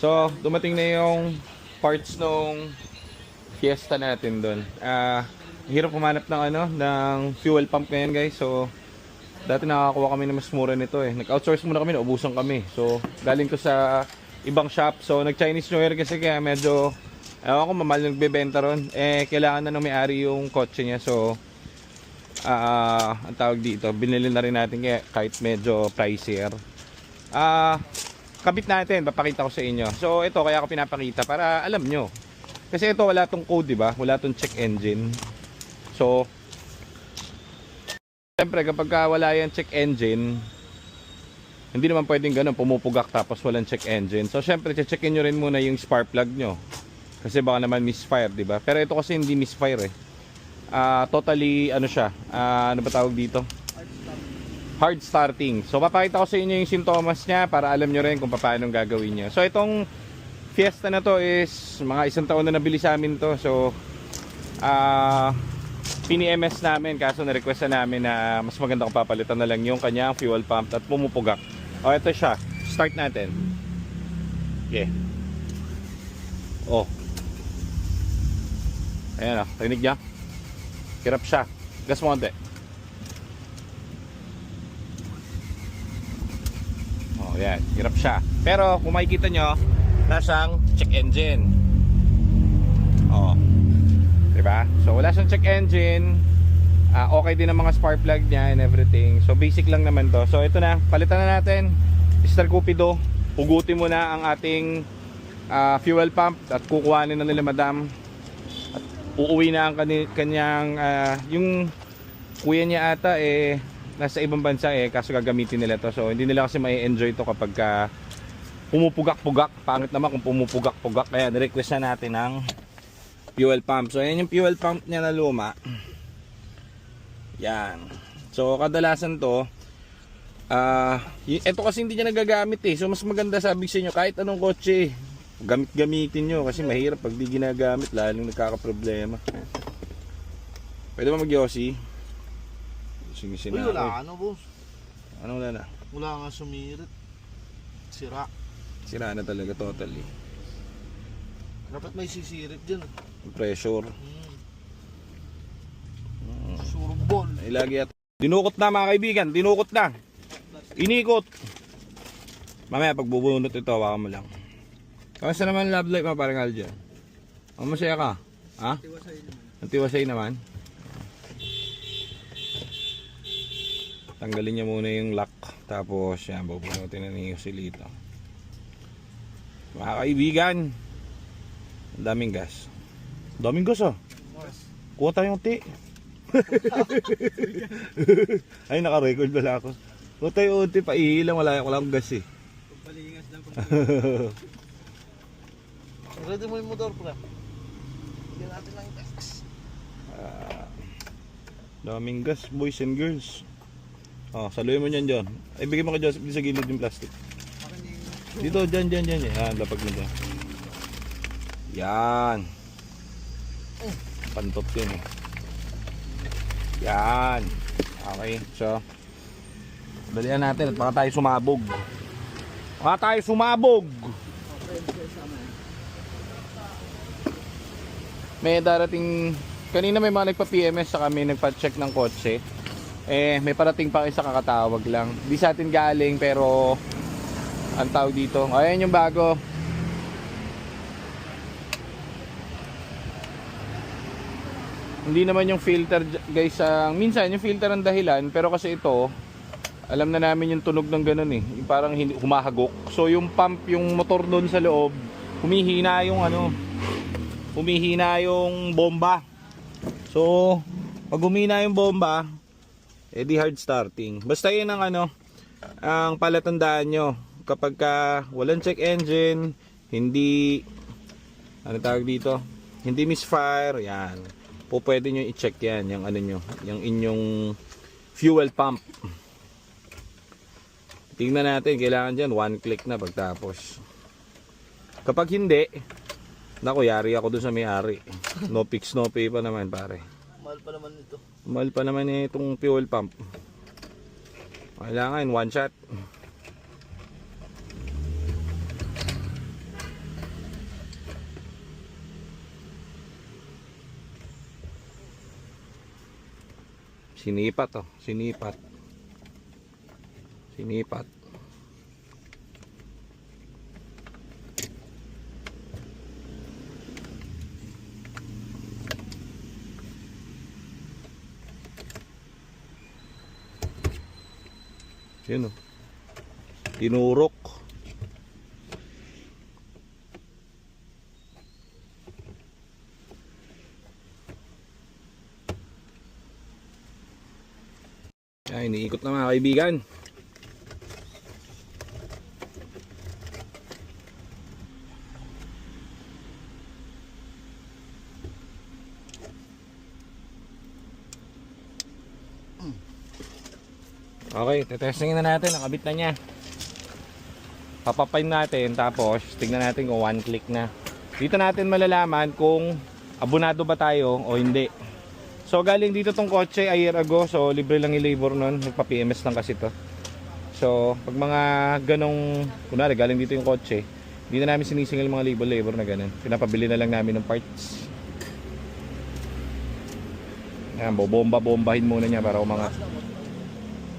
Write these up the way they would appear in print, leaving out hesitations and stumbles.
So, dumating na yung parts nung Fiesta natin doon. Hirap pumanap ng ng fuel pump ngayon, guys. So, dati nakakakuha kami ng mas mura nito eh. Nag-outsource muna kami, naubusan kami. So, galing ko sa ibang shop. So, nag-Chinese New Year kasi kaya medyo ewan ko, mamahal yung nagbebenta ron. Kailangan na ng may-ari yung kotse niya. So, ang tawag dito, binili na rin natin kaya kahit medyo pricier. Kabit natin, papakita ko sa inyo. So, ito kaya ako pinapakita para alam nyo. Kasi ito wala tong code, di ba? Wala tong check engine. So, siyempre kapag wala yan check engine, hindi naman pwedeng ganun, pumupugak tapos walang check engine. So, siyempre, checkin nyo rin muna yung spark plug nyo. Kasi baka naman misfire, di ba? Pero ito kasi hindi misfire eh. Totally, ano siya, ano ba tawag dito? Hard starting. So, papakita ko sa inyo yung sintomas niya para alam nyo rin kung paano gagawin niya. So, itong Fiesta na to is mga 1 taon na nabili sa amin to. So, pini-MS namin kaso na-request na namin na mas maganda kung papalitan na lang yung kanyang fuel pump at pumupugak. O, ito siya. Start natin. Okay. Oh. Ayan o. Rinig niya. Hirap siya. Gas mo konti. Oh, yan. Hirap siya. Pero kung makikita nyo, nasang check engine. Oh. Diba? So wala siyang check engine. Okay din ang mga spark plug niya and everything. So basic lang naman to. So ito na, palitan na natin. Mr. Cupido, pugutin mo na ang ating fuel pump at kukuhanin na nila madam. At uuwi na ang kanyang yung kuya niya ata nasa ibang bansa kaso gagamitin nila to. So hindi nila kasi mai-enjoy to kapag pumupugak-pugak. Pangit naman kung pumupugak-pugak. Kaya nirequest na natin ng fuel pump. So ayan yung fuel pump niya na luma. Yan. So kadalasan to ito kasi hindi niya nagagamit eh. So mas maganda sabi sa inyo kahit anong kotse gamitin nyo kasi mahirap pag di ginagamit lalong nagkakaproblema. Pwede ba mag-yosi? Singisin na. Wala ano boss. Ano wala na? Wala nga sumirit. Sira. Sira na talaga totally. Dapat may sisirit dyan. Pressure. Surbol. Ay lagi at dinukot na mga kaibigan, dinukot na. Inikot. Mamaya pagbubunot ito, hawakan mo lang. Kamusta naman love life mo parang Alja? Masaya ka? Ha? Antiwasay naman. Tanggalin niya muna yung lock. Tapos yan, bubunutin na ni Joselito. Mga kaibigan, ang daming gas. Daming gas ah. Kuha tayong ti. Ay, naka-record pala ako. Kuha tayong ti, paihilang, wala akong gas eh. Pagpalingas lang. Ready mo yung motor pala. Bigyan natin lang gas. Daming gas, boys and girls. Saluhin mo niyan dyan. Ay, bigyan mo ka Joseph sa gilid yung plastic. Dito, dyan. Yan, lapag mo dyan. Yan. Pantot yun eh. Yan. Okay, so dalihan natin at baka tayo sumabog. May darating, kanina may mga nagpa-PMS sa kami, nagpa-check ng kotse. May parating pa isa kakatawag lang. Di sa atin galing pero ang tawag dito. Ayan yung bago. Hindi naman yung filter guys, minsan yung filter ang dahilan pero kasi ito alam na namin yung tunog ng ganun eh. Yung parang humahagok. So yung pump, yung motor doon sa loob, humihina yung bomba. So pag humina yung bomba, di hard starting. Basta yun ang ang palatandaan nyo kapag walang check engine, hindi tawag dito, hindi misfire, yan. Pwede nyo i-check yan, yung yung inyong fuel pump. Tingnan natin, kailangan dyan 1 click na pagtapos. Kapag hindi, naku, yari ako dun sa may-ari. No fix, no pay pa naman pare. Mahal pa naman ito. Mahal pa naman itong fuel pump. Kailangan one shot. Sinipat oh, sinipat. Sinipat. Yun oh. Tinurok. Ay, iniikot na mga kaibigan. Okay, tetestingin na natin. Nakabit na niya. Papapain natin. Tapos, tignan natin kung one click na. Dito natin malalaman kung abonado ba tayo o hindi. So, galing dito tong kotse a year ago. So, libre lang yung labor nun. Nagpa-PMS lang kasi to. So, pag mga ganong, kunwari, galing dito yung kotse, hindi na namin sinisingil mga labor na ganun. Pinapabili na lang namin ng parts. Ayan, bombahin muna niya para umangat.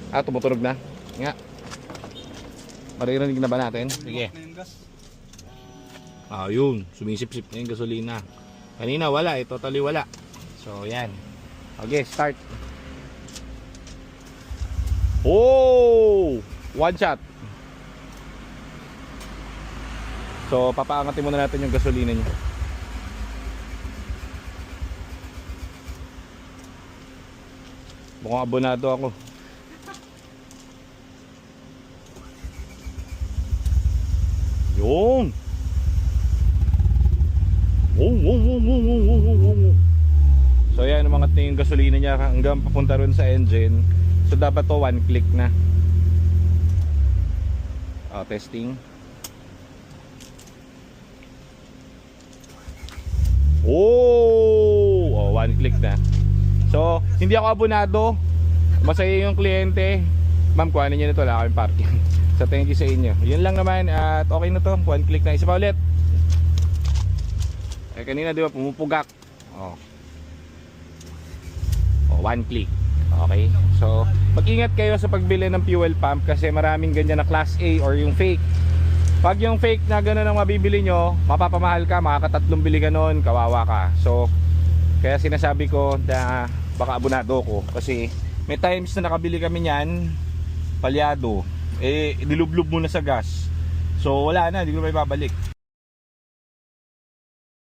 Ah, tumutunog na. Nga. Maririnig na ba natin? Sige. Ah, yun. Sumisip-sip na yung gasolina. Kanina wala eh. Totally wala. So, yan. Okay, start. Oh! One shot. So, papaangatin muna natin yung gasolina niya. Mukhang abonado ako. Yun. So yan, umangat na yung gasolina niya hanggang papunta rin sa engine. So dapat to one click na. Testing. One click na. So hindi ako abonado. Masaya yung kliyente. Ma'am, kuhanin niyo nito, wala kaming parking. So thank you sa inyo. Yun lang naman at okay na to. One click na. Isa pa ulit. Eh kanina di ba pumupugak. One click. Okay. So mag-ingat kayo sa pagbili ng fuel pump kasi maraming ganyan na class A or yung fake. Pag yung fake na gano'n ang mabibili nyo, mapapamahal ka, makakatatlong bili ka nun, kawawa ka. So kaya sinasabi ko na baka abonado ko kasi may times na nakabili kami niyan palyado. Eh, nilublob muna sa gas. So wala na, hindi ko na may babalik.